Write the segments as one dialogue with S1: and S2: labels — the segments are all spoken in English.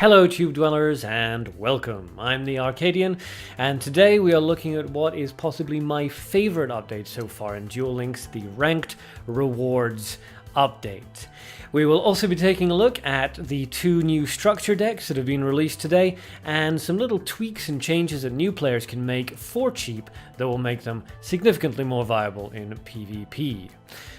S1: Hello Tube Dwellers and welcome, I'm the Arcadean, and today we are looking at what is possibly my favorite update so far in Duel Links, the Ranked Rewards update. We will also be taking a look at the two new structure decks that have been released today, and some little tweaks and changes that new players can make for cheap that will make them significantly more viable in PvP.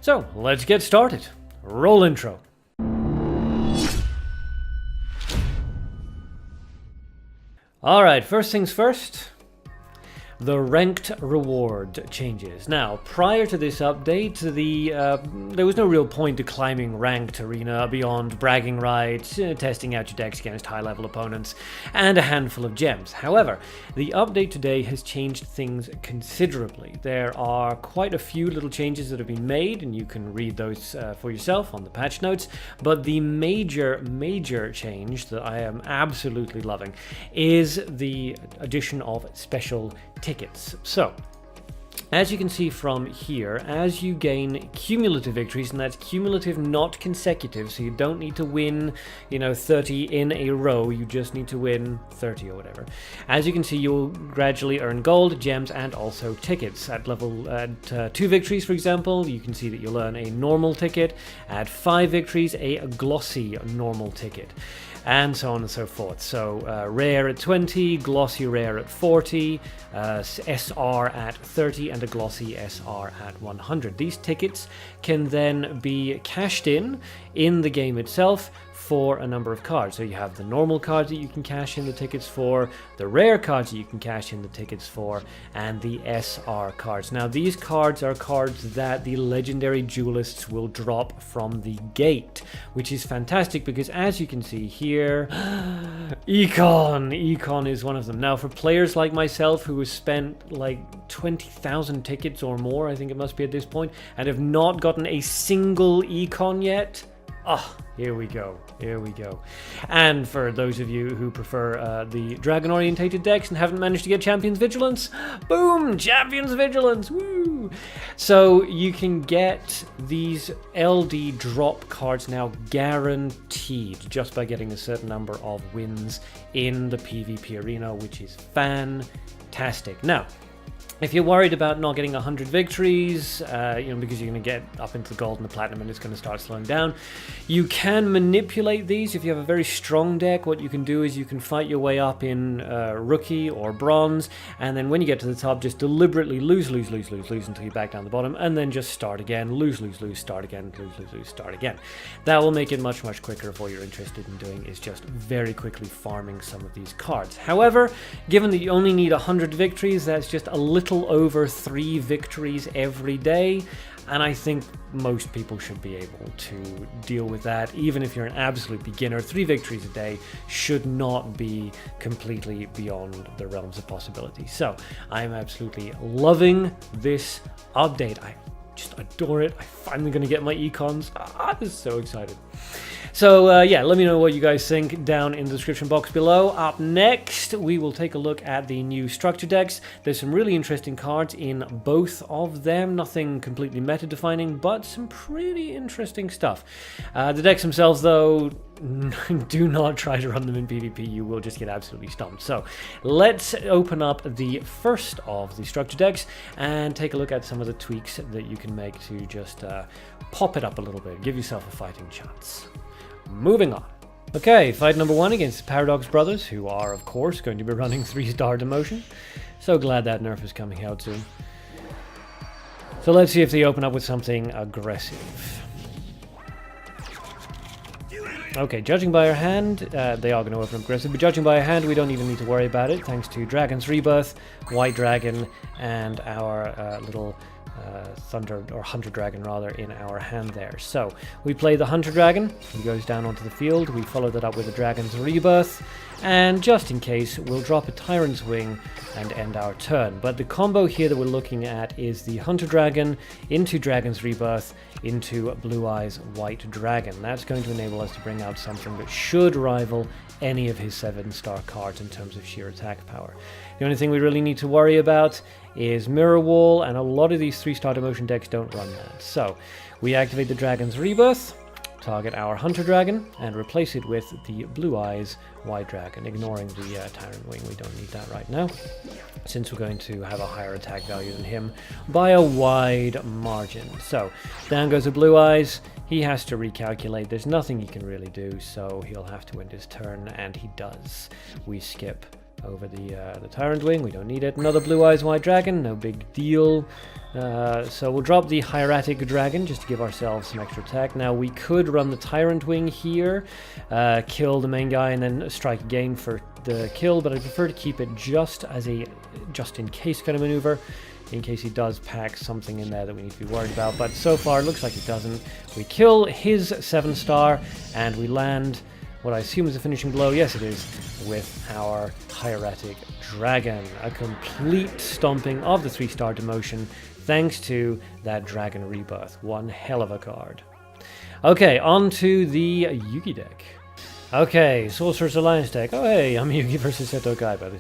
S1: So let's get started. Roll intro. Alright, first things first, the ranked reward changes. Now, prior to this update, there was no real point to climbing ranked arena beyond bragging rights, testing out your decks against high-level opponents, and a handful of gems. However, the update today has changed things considerably. There are quite a few little changes that have been made, and you can read those for yourself on the patch notes, but the major change that I am absolutely loving is the addition of special tickets. So, as you can see from here, as you gain cumulative victories, and that's cumulative, not consecutive, so you don't need to win, 30 in a row, you just need to win 30 or whatever. As you can see, you'll gradually earn gold, gems, and also tickets. At 2 victories, for example, you can see that you'll earn a normal ticket. At 5 victories, a glossy normal ticket, and so on and so forth. So rare at 20, glossy rare at 40, SR at 30, and a glossy SR at 100. These tickets can then be cashed in the game itself for a number of cards. So you have the normal cards that you can cash in the tickets for, the rare cards that you can cash in the tickets for, and the SR cards. Now these cards are cards that the legendary duelists will drop from the gate, which is fantastic because as you can see here, Econ is one of them. Now for players like myself who have spent like 20,000 tickets or more, I think it must be at this point, and have not gotten a single Econ yet, here we go. And for those of you who prefer the dragon-orientated decks and haven't managed to get Champion's Vigilance, boom! Champion's Vigilance! Woo! So you can get these LD drop cards now guaranteed just by getting a certain number of wins in the PvP arena, which is fantastic. Now, if you're worried about not getting 100 victories, because you're going to get up into the gold and the platinum and it's going to start slowing down, you can manipulate these. If you have a very strong deck, what you can do is you can fight your way up in rookie or bronze, and then when you get to the top, just deliberately lose until you back down the bottom, and then just start again, lose, start again, lose, start again. That will make it much quicker if all you're interested in doing is just very quickly farming some of these cards. However, given that you only need 100 victories, that's just a little over 3 victories every day, and I think most people should be able to deal with that. Even if you're an absolute beginner, 3 victories a day should not be completely beyond the realms of possibility. So I'm absolutely loving this update. I just adore it. I'm finally going to get my econs. I'm so excited. So let me know what you guys think down in the description box below. Up next, we will take a look at the new structure decks. There's some really interesting cards in both of them. Nothing completely meta-defining, but some pretty interesting stuff. The decks themselves, though, do not try to run them in PvP. You will just get absolutely stumped. So let's open up the first of the structure decks and take a look at some of the tweaks that you can make to just pop it up a little bit. Give yourself a fighting chance. Moving on. Okay, fight number 1 against the Paradox Brothers, who are, of course, going to be running 3-star demotion. So glad that nerf is coming out soon. So let's see if they open up with something aggressive. Okay, judging by our hand, they are going to open up aggressive, but judging by our hand, we don't even need to worry about it, thanks to Dragon's Rebirth, White Dragon, and our little Thunder, or Hunter Dragon rather, in our hand there. So we play the Hunter Dragon, he goes down onto the field, we follow that up with a Dragon's Rebirth, and just in case, we'll drop a Tyrant's Wing and end our turn. But the combo here that we're looking at is the Hunter Dragon into Dragon's Rebirth into Blue Eyes White Dragon. That's going to enable us to bring out something that should rival any of his 7-star cards in terms of sheer attack power. The only thing we really need to worry about is Mirror Wall, and a lot of these 3-star demotion decks don't run that. So we activate the Dragon's Rebirth, target our Hunter Dragon and replace it with the Blue Eyes White Dragon, ignoring the Tyrant Wing. We don't need that right now, since we're going to have a higher attack value than him by a wide margin. So, down goes the Blue Eyes. He has to recalculate. There's nothing he can really do, so he'll have to end his turn, and he does. We skip over the Tyrant Wing. We don't need it. Another Blue Eyes White Dragon, no big deal. So we'll drop the Hieratic Dragon just to give ourselves some extra attack. Now we could run the Tyrant Wing here, kill the main guy, and then strike again for the kill, but I prefer to keep it just as a just-in-case kind of maneuver, in case he does pack something in there that we need to be worried about. But so far it looks like he doesn't. We kill his 7-star, and we land what I assume is a finishing blow. Yes, it is, with our Hieratic Dragon. A complete stomping of the 3-star demotion thanks to that Dragon Rebirth. One hell of a card. Okay, on to the Yugi deck. Okay, Sorcerer's Alliance deck. Oh hey, I'm Yugi versus Seto Kaiba.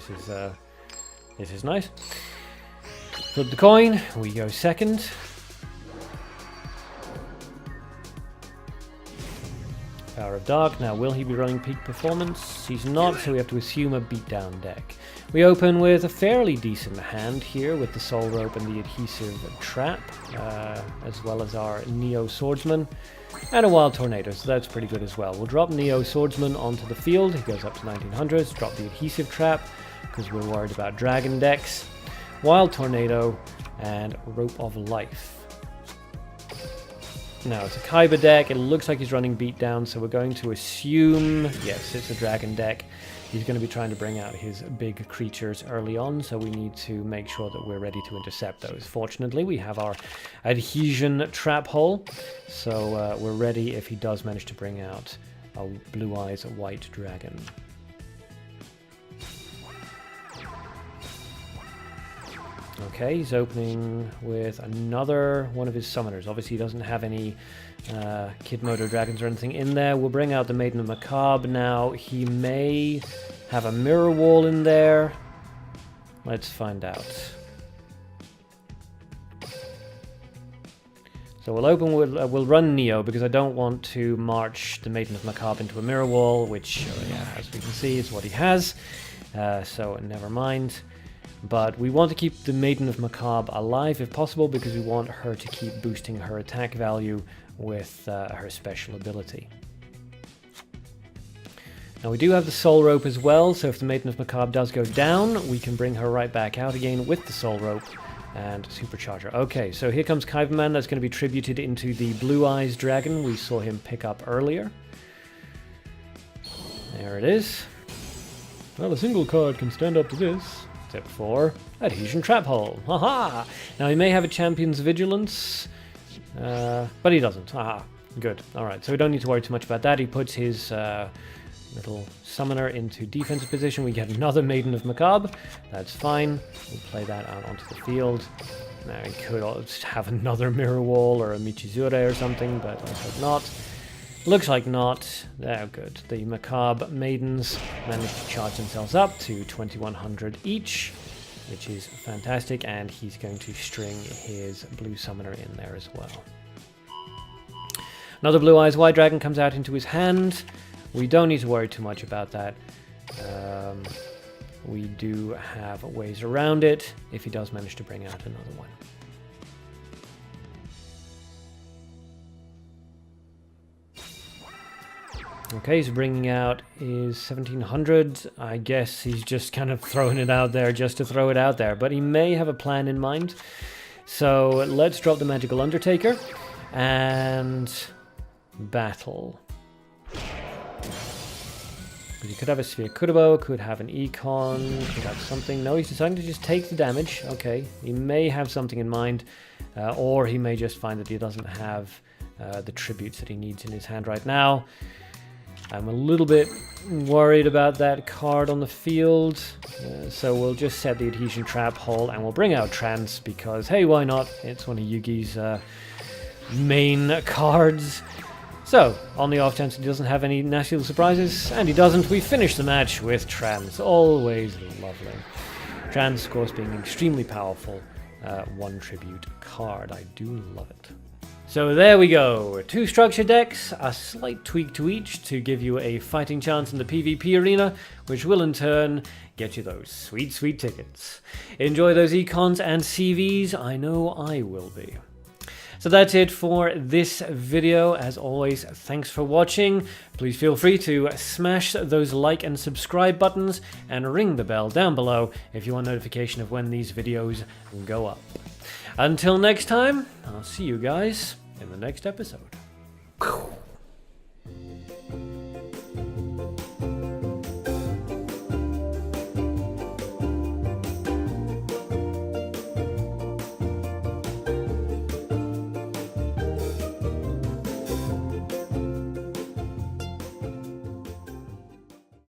S1: This is nice. Flip the coin, we go second. Power of Dark. Now, will he be running peak performance? He's not, so we have to assume a beatdown deck. We open with a fairly decent hand here with the Soul Rope and the Adhesive Trap, as well as our Neo Swordsman and a Wild Tornado, so that's pretty good as well. We'll drop Neo Swordsman onto the field. He goes up to 1900s. Drop the Adhesive Trap because we're worried about dragon decks. Wild Tornado and Rope of Life. Now, it's a Kaiba deck. It looks like he's running beatdown, so we're going to assume, yes, it's a dragon deck. He's going to be trying to bring out his big creatures early on, so we need to make sure that we're ready to intercept those. Fortunately, we have our Adhesion Trap Hole, so we're ready if he does manage to bring out a Blue Eyes White Dragon. Okay, he's opening with another one of his summoners. Obviously, he doesn't have any Kid Moto Dragons or anything in there. We'll bring out the Maiden of Macabre. Now, he may have a Mirror Wall in there. Let's find out. So we'll open with, we'll run Neo because I don't want to march the Maiden of Macabre into a Mirror Wall, which, yeah, as we can see, is what he has. So never mind. But we want to keep the Maiden of Macabre alive if possible because we want her to keep boosting her attack value with her special ability. Now we do have the Soul Rope as well, so if the Maiden of Macabre does go down, we can bring her right back out again with the Soul Rope and supercharge her. Okay, so here comes Kaiba Man. That's going to be tributed into the Blue Eyes Dragon we saw him pick up earlier. There it is. Well, a single card can stand up to this. Except for Adhesion Trap Hole. Haha! Now he may have a Champion's Vigilance, but he doesn't. Haha. Good. Alright, so we don't need to worry too much about that. He puts his little summoner into defensive position. We get another Maiden of Macabre. That's fine. We'll play that out onto the field. Now he could have another Mirror Wall or a Michizure or something, but let's hope not. Looks like not. Oh, good. The Macabre Maidens managed to charge themselves up to 2100 each, which is fantastic, and he's going to string his Blue Summoner in there as well. Another Blue Eyes White Dragon comes out into his hand. We don't need to worry too much about that. We do have ways around it if he does manage to bring out another one. Okay, he's bringing out his 1700. I guess he's just kind of throwing it out there just to throw it out there, but he may have a plan in mind. So let's drop the Magical Undertaker and battle. He could have a Sphere Kurobo, could have an Econ, could have something. No, he's deciding to just take the damage. Okay, he may have something in mind, or he may just find that he doesn't have the tributes that he needs in his hand right now. I'm a little bit worried about that card on the field, so we'll just set the Adhesion Trap Hole and we'll bring out Trance because, hey, why not? It's one of Yugi's main cards. So, on the off chance he doesn't have any nasty little surprises, and he doesn't, we finish the match with Trance. Always lovely. Trance, of course, being extremely powerful, one tribute card. I do love it. So there we go, 2 structure decks, a slight tweak to each to give you a fighting chance in the PvP arena, which will in turn get you those sweet, sweet tickets. Enjoy those econs and CVs, I know I will be. So that's it for this video. As always, thanks for watching. Please feel free to smash those like and subscribe buttons and ring the bell down below if you want notification of when these videos go up. Until next time, I'll see you guys in the next episode.